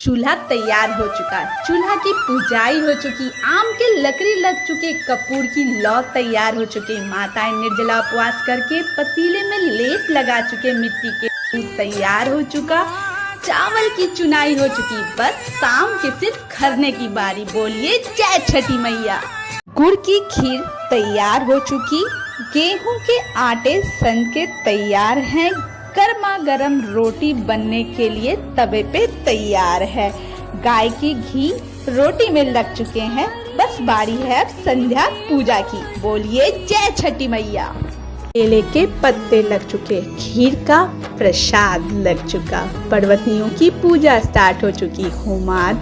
चूल्हा तैयार हो चुका, चूल्हा की पुजाई हो चुकी, आम के लकड़ी लग चुके, कपूर की लौ तैयार हो चुके, माताएं निर्जला उपवास करके पतीले में लेप लगा चुके, मिट्टी के दूध तैयार हो चुका, चावल की चुनाई हो चुकी, बस शाम के सिर्फ खरने की बारी। बोलिए जय छठी मैया। गुड़ की खीर तैयार हो चुकी, गेहूं के आटे सन के तैयार हैं, गर्मा गर्म रोटी बनने के लिए तवे पे तैयार है, गाय की घी रोटी में लग चुके हैं, बस बारी है अब संध्या पूजा की। बोलिए जय छठी मैया। केले के पत्ते लग चुके, खीर का प्रसाद लग चुका, पर्वतियों की पूजा स्टार्ट हो चुकी, होमाद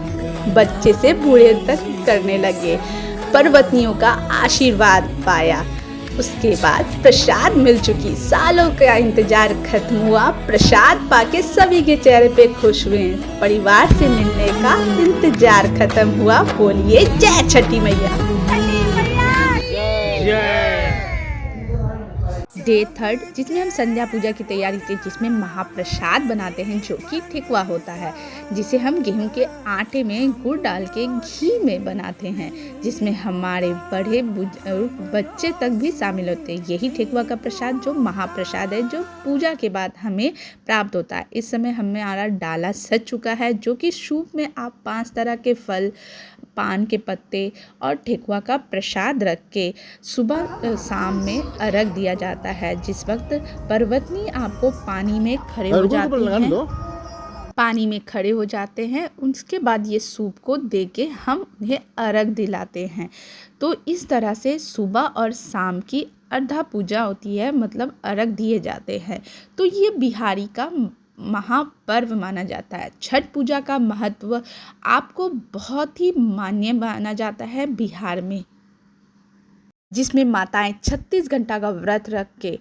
बच्चे से बूढ़े तक करने लगे, पर्वतियों का आशीर्वाद पाया, उसके बाद प्रसाद मिल चुकी, सालों का इंतजार खत्म हुआ, प्रसाद पाके सभी के चेहरे पे खुश हुए, परिवार से मिलने का इंतजार खत्म हुआ। बोलिए जय छठी मैया। डे 3 जिसमें हम संध्या पूजा की तैयारी की, जिसमें महाप्रसाद बनाते हैं जो कि ठेकुआ होता है, जिसे हम गेहूं के आटे में गुड़ डाल के घी में बनाते हैं, जिसमें हमारे बड़े बच्चे तक भी शामिल होते हैं। यही ठेकुआ का प्रसाद जो महाप्रसाद है, जो पूजा के बाद हमें प्राप्त होता है। इस समय हमारा डाला सज चुका है, जो कि सूप में आप 5 तरह के फल, पान के पत्ते और ठेकुआ का प्रसाद रख के सुबह शाम में अर्घ दिया जाता है। जिस वक्त पर्वतनी आपको पानी में खड़े हो जाते हैं, उसके बाद ये सूप को दे के हम उन्हें अर्घ दिलाते हैं। तो इस तरह से सुबह और शाम की अर्धा पूजा होती है, मतलब अर्घ दिए जाते हैं। तो ये बिहारी का महापर्व माना जाता है। छठ पूजा का महत्व आपको बहुत ही मान्य माना जाता है बिहार में, जिसमें माताएं 36 घंटा का व्रत रख के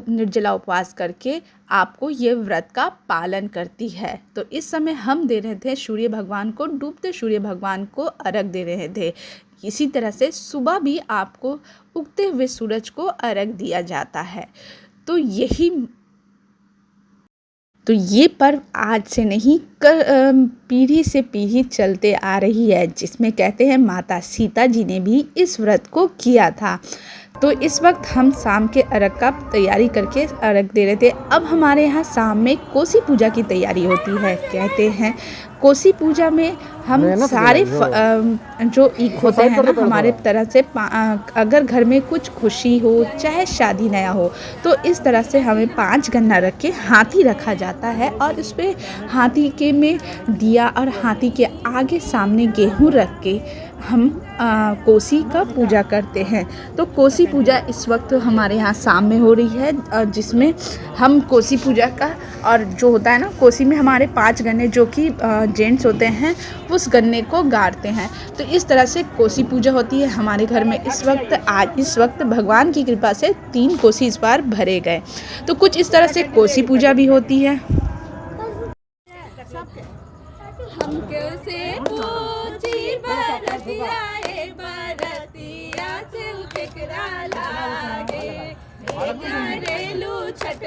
निर्जला उपवास करके आपको ये व्रत का पालन करती है। तो इस समय हम दे रहे थे सूर्य भगवान को, डूबते सूर्य भगवान को अर्घ दे रहे थे। इसी तरह से सुबह भी आपको उगते हुए सूरज को अर्घ दिया जाता है। तो ये पर्व आज से नहीं, पीढ़ी से पीढ़ी चलते आ रही है, जिसमें कहते हैं माता सीता जी ने भी इस व्रत को किया था। तो इस वक्त हम शाम के अर्घ का तैयारी करके अर्घ दे रहे थे। अब हमारे यहाँ शाम में कोसी पूजा की तैयारी होती है। कहते हैं कोसी पूजा में हम सारे जो ईख होते हैं ना, हमारे तरह से अगर घर में कुछ खुशी हो, चाहे शादी नया हो, तो इस तरह से हमें 5 गन्ना रख के हाथी रखा जाता है, और उस पर हाथी के में दिया और हाथी के आगे सामने गेहूँ रख के हम कोसी का पूजा करते हैं। तो कोसी पूजा इस वक्त हमारे यहाँ शाम में हो रही है, जिसमें हम कोसी पूजा का, और जो होता है ना, कोसी में हमारे 5 गन्ने जो कि जेंट्स होते हैं उस गन्ने को गाड़ते हैं। तो इस तरह से कोसी पूजा होती है हमारे घर में। इस वक्त भगवान की कृपा से 3 कोसी इस बार भरे गए। तो कुछ इस तरह से कोसी पूजा भी होती है। छठ